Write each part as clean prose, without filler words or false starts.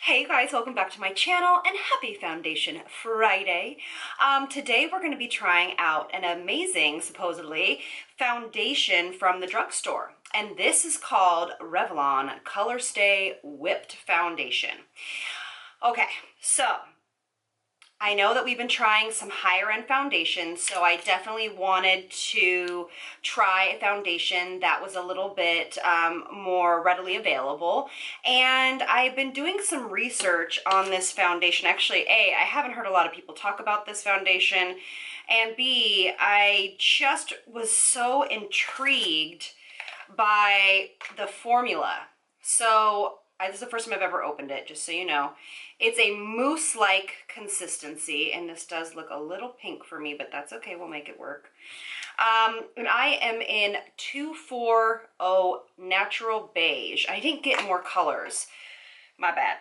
Hey guys, welcome back to my channel and happy Foundation Friday. Today we're going to be trying out an amazing, supposedly, foundation from the drugstore. And this is called Revlon Colorstay Whipped Foundation. Okay, so I know that we've been trying some higher end foundations, so I definitely wanted to try a foundation that was a little bit more readily available. And I've been doing some research on this foundation. Actually, A, I haven't heard a lot of people talk about this foundation, and B, I just was so intrigued by the formula. So this is the first time I've ever opened it, just so you know. It's a mousse-like consistency, and this does look a little pink for me, but that's okay, we'll make it work. And I am in 240 Natural Beige. I didn't get more colors, my bad,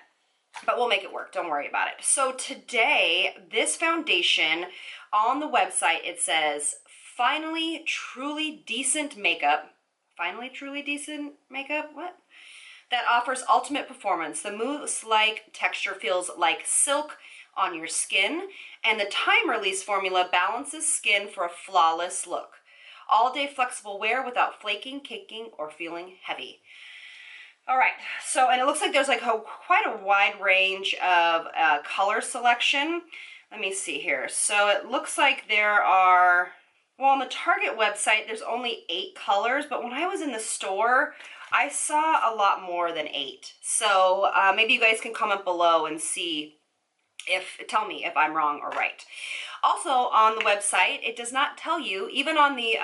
but we'll make it work, don't worry about it. So today, this foundation, on the website, it says, finally truly decent makeup. Finally truly decent makeup? What? That offers ultimate performance. The mousse-like texture feels like silk on your skin, and the time-release formula balances skin for a flawless look. All-day flexible wear without flaking, caking, or feeling heavy. All right, so, and it looks like there's like quite a wide range of color selection. Let me see here. So it looks like there are, well, on the Target website, there's only 8 colors, but when I was in the store, I saw a lot more than 8. So maybe you guys can comment below and tell me if I'm wrong or right. Also on the website, it does not tell you, even on the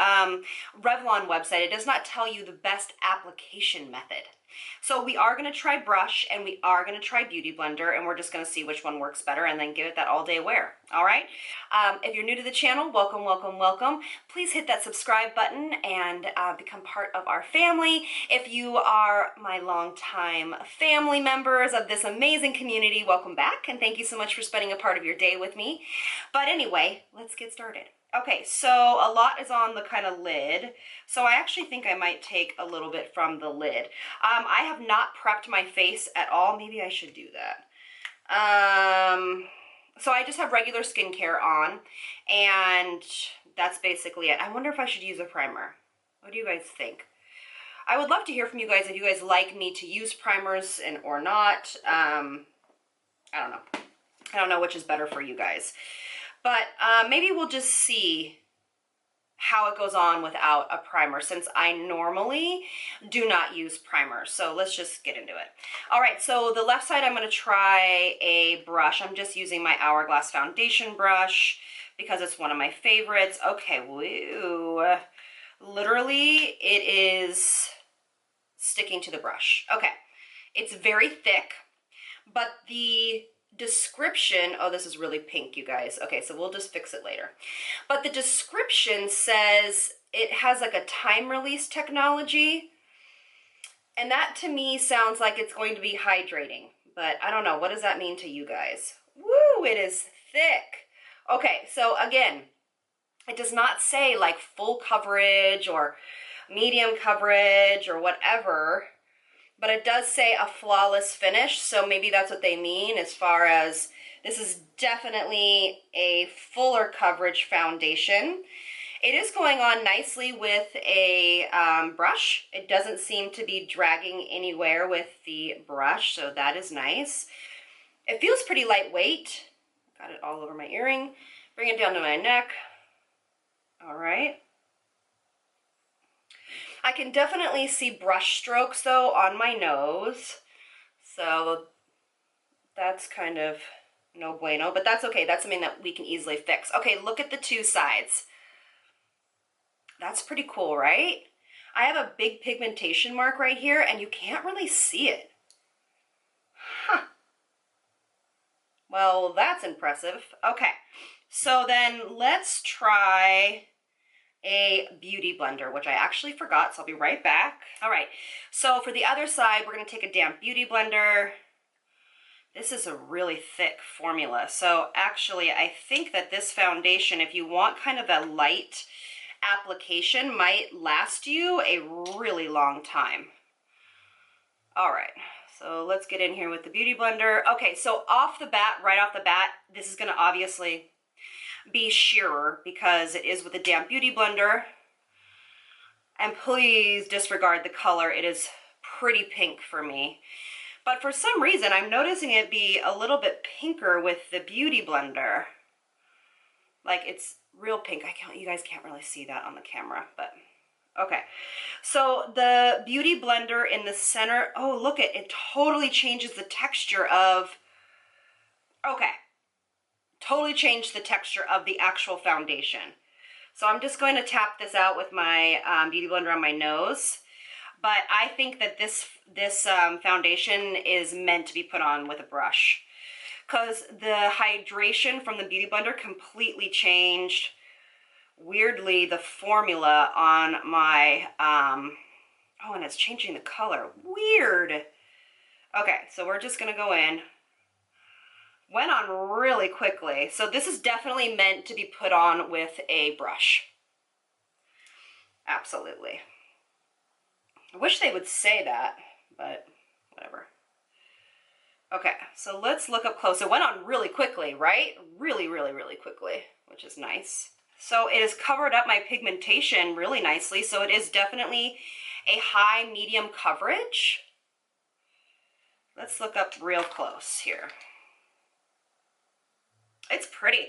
Revlon website, it does not tell you the best application method. So we are going to try brush and we are going to try beauty blender, and we're just going to see which one works better and then give it that all day wear. All right. If you're new to the channel, welcome, welcome, welcome. Please hit that subscribe button and become part of our family. If you are my longtime family members of this amazing community, welcome back, and thank you so much for spending a part of your day with me. But anyway, let's get started. Okay, so a lot is on the kind of lid, so I actually think I might take a little bit from the lid. I have not prepped my face at all. Maybe I should do that. So I just have regular skincare on, and that's basically it. I wonder if I should use a primer. What do you guys think? I would love to hear from you guys if you guys like me to use primers or not. I don't know. I don't know which is better for you guys. But maybe we'll just see how it goes on without a primer, since I normally do not use primers. So let's just get into it. All right, so the left side, I'm going to try a brush. I'm just using my Hourglass foundation brush because it's one of my favorites. Okay, woo. Literally, it is sticking to the brush. Okay, it's very thick, but the description, oh, this is really pink, you guys. Okay, so we'll just fix it later. But the description says it has like a time release technology, and that to me sounds like it's going to be hydrating, but I don't know. What does that mean to you guys? Woo, it is thick. Okay, so again, it does not say like full coverage or medium coverage or whatever, but it does say a flawless finish, so maybe that's what they mean as far as this is definitely a fuller coverage foundation. It is going on nicely with a brush. It doesn't seem to be dragging anywhere with the brush, so that is nice. It feels pretty lightweight. Got it all over my earring. Bring it down to my neck. All right. I can definitely see brush strokes though on my nose, so that's kind of no bueno, but that's okay. That's something that we can easily fix. Okay, look at the two sides. That's pretty cool, right? I have a big pigmentation mark right here, and you can't really see it. Huh. Well, that's impressive. Okay, so then let's try a beauty blender, which I actually forgot, so I'll be right back. All right, so for the other side, we're gonna take a damp beauty blender. This is a really thick formula, so actually I think that this foundation, if you want kind of a light application, might last you a really long time. All right, So let's get in here with the Beauty Blender. Okay, so off the bat, right off the bat, this is gonna obviously be sheerer because it is with a damp Beauty Blender. And please disregard the color. It is pretty pink for me. But for some reason, I'm noticing it be a little bit pinker with the Beauty Blender. Like it's real pink. You guys can't really see that on the camera, but okay. So the Beauty Blender in the center, oh, look it totally changes the texture of, okay. Totally changed the texture of the actual foundation. So I'm just going to tap this out with my Beauty Blender on my nose. But I think that this foundation is meant to be put on with a brush, because the hydration from the Beauty Blender completely changed, weirdly, the formula on my, oh, and it's changing the color. Weird. Okay, so we're just gonna go in. Went on really quickly. So this is definitely meant to be put on with a brush. Absolutely. I wish they would say that, but whatever. Okay, so let's look up close. It went on really quickly, right? Really, really, really quickly, which is nice. So it has covered up my pigmentation really nicely. So it is definitely a high medium coverage. Let's look up real close here. It's pretty.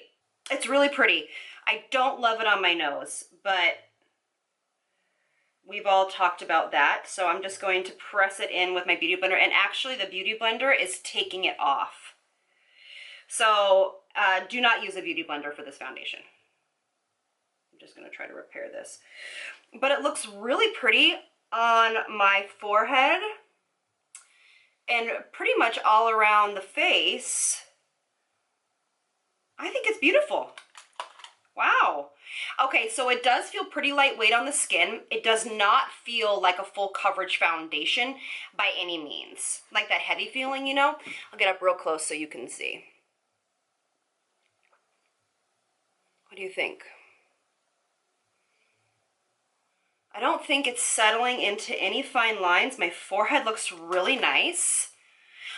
It's really pretty. I don't love it on my nose, but we've all talked about that. So I'm just going to press it in with my Beauty Blender. And actually the Beauty Blender is taking it off. So do not use a Beauty Blender for this foundation. I'm just going to try to repair this. But it looks really pretty on my forehead and pretty much all around the face. I think it's beautiful. Wow. Okay, so it does feel pretty lightweight on the skin. It does not feel like a full coverage foundation by any means. Like that heavy feeling, you know? I'll get up real close so you can see. What do you think? I don't think it's settling into any fine lines. My forehead looks really nice.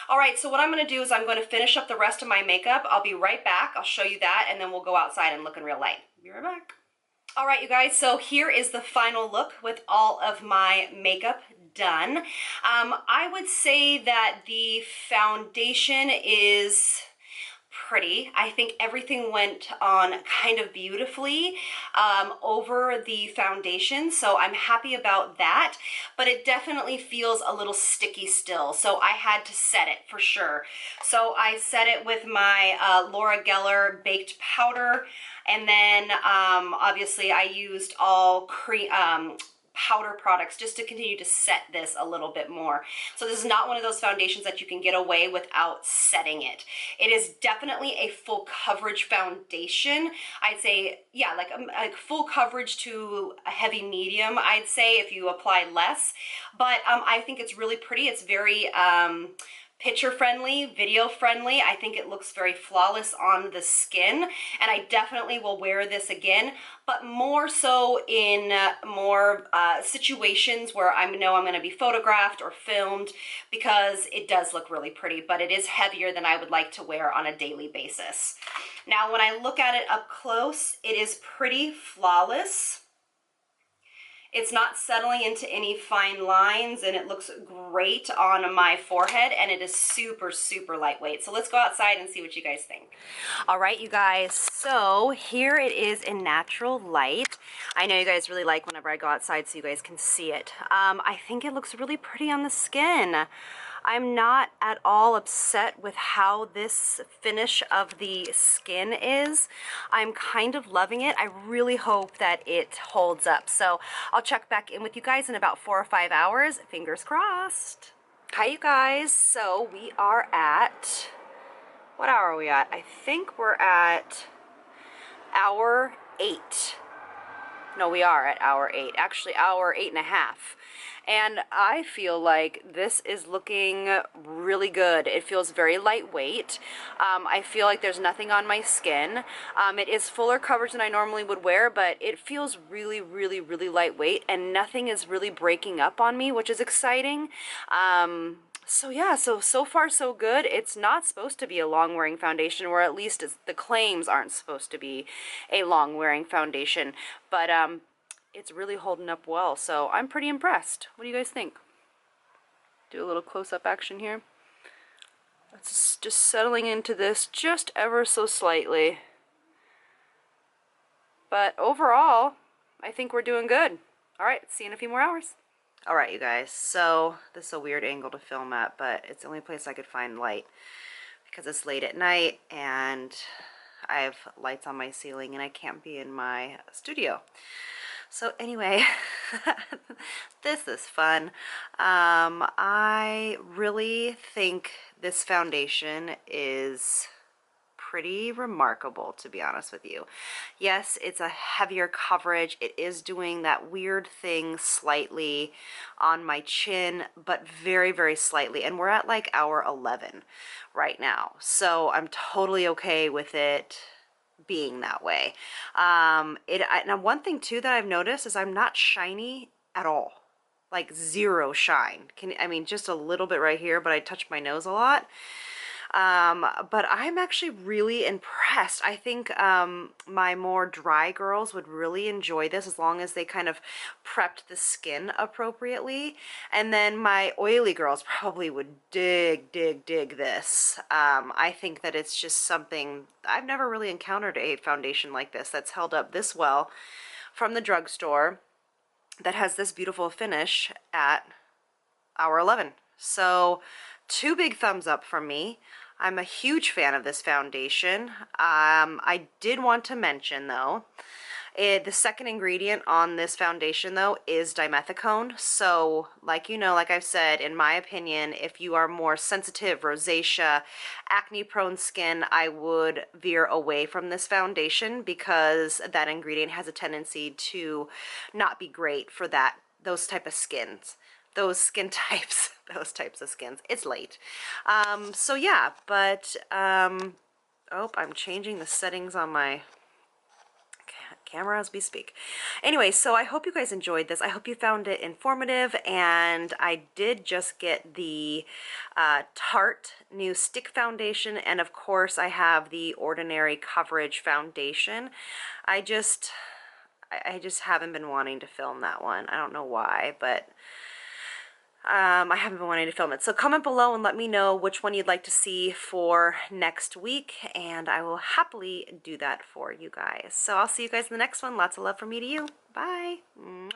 All right, so what I'm gonna do is I'm gonna finish up the rest of my makeup. I'll be right back. I'll show you that, and then we'll go outside and look in real light. Be right back. All right, you guys, so here is the final look with all of my makeup done. I would say that the foundation is pretty. I think everything went on kind of beautifully over the foundation, so I'm happy about that, but it definitely feels a little sticky still, so I had to set it for sure. So I set it with my Laura Geller baked powder, and then obviously I used all powder products just to continue to set this a little bit more. So this is not one of those foundations that you can get away without setting it. It is definitely a full coverage foundation. I'd say, yeah, like full coverage to a heavy medium, I'd say, if you apply less. But I think it's really pretty. It's very picture friendly, video friendly. I think it looks very flawless on the skin, and I definitely will wear this again, but more so in more situations where I know I'm going to be photographed or filmed, because it does look really pretty, but it is heavier than I would like to wear on a daily basis. Now when I look at it up close, it is pretty flawless. It's not settling into any fine lines, and it looks great on my forehead, and it is super, super lightweight. So let's go outside and see what you guys think. All right, you guys, so here it is in natural light. I know you guys really like whenever I go outside so you guys can see it. I think it looks really pretty on the skin. I'm not at all upset with how this finish of the skin is. I'm kind of loving it. I really hope that it holds up. So I'll check back in with you guys in about 4 or 5 hours. Fingers crossed. Hi, you guys. So we are at, what hour are we at? I think we're at hour 8. No, we are at hour 8. Actually, hour 8.5. And I feel like this is looking really good. It feels very lightweight. I feel like there's nothing on my skin. It is fuller coverage than I normally would wear, but it feels really, really, really lightweight, and nothing is really breaking up on me, which is exciting. So yeah, so far so good. It's not supposed to be a long-wearing foundation, or at least the claims aren't supposed to be a long-wearing foundation, but it's really holding up well, so I'm pretty impressed. What do you guys think? Do a little close-up action here. It's just settling into this just ever so slightly. But overall, I think we're doing good. All right, see you in a few more hours. All right, you guys, so this is a weird angle to film at, but it's the only place I could find light because it's late at night and I have lights on my ceiling and I can't be in my studio. So anyway, this is fun. I really think this foundation is pretty remarkable, to be honest with you. Yes, it's a heavier coverage. It is doing that weird thing slightly on my chin, but very, very slightly. And we're at like hour 11 right now. So I'm totally okay with it being that way. Now one thing too that I've noticed is I'm not shiny at all. Like zero shine. I mean, just a little bit right here, but I touch my nose a lot. But I'm actually really impressed. I think my more dry girls would really enjoy this as long as they kind of prepped the skin appropriately. And then my oily girls probably would dig this. I think that it's just something, I've never really encountered a foundation like this that's held up this well from the drugstore that has this beautiful finish at hour 11. So 2 big thumbs up from me. I'm a huge fan of this foundation. I did want to mention though, the second ingredient on this foundation though is dimethicone. So like like I've said, in my opinion, if you are more sensitive, rosacea, acne prone skin, I would veer away from this foundation because that ingredient has a tendency to not be great for those type of skins. Those skin types, those types of skins. It's late. So yeah, but, oh, I'm changing the settings on my camera as we speak. Anyway, so I hope you guys enjoyed this. I hope you found it informative, and I did just get the Tarte new stick foundation, and of course I have the Ordinary Coverage foundation. I just haven't been wanting to film that one. I don't know why, but I haven't been wanting to film it. So comment below and let me know which one you'd like to see for next week, and I will happily do that for you guys. So I'll see you guys in the next one. Lots of love from me to you. Bye. Mwah.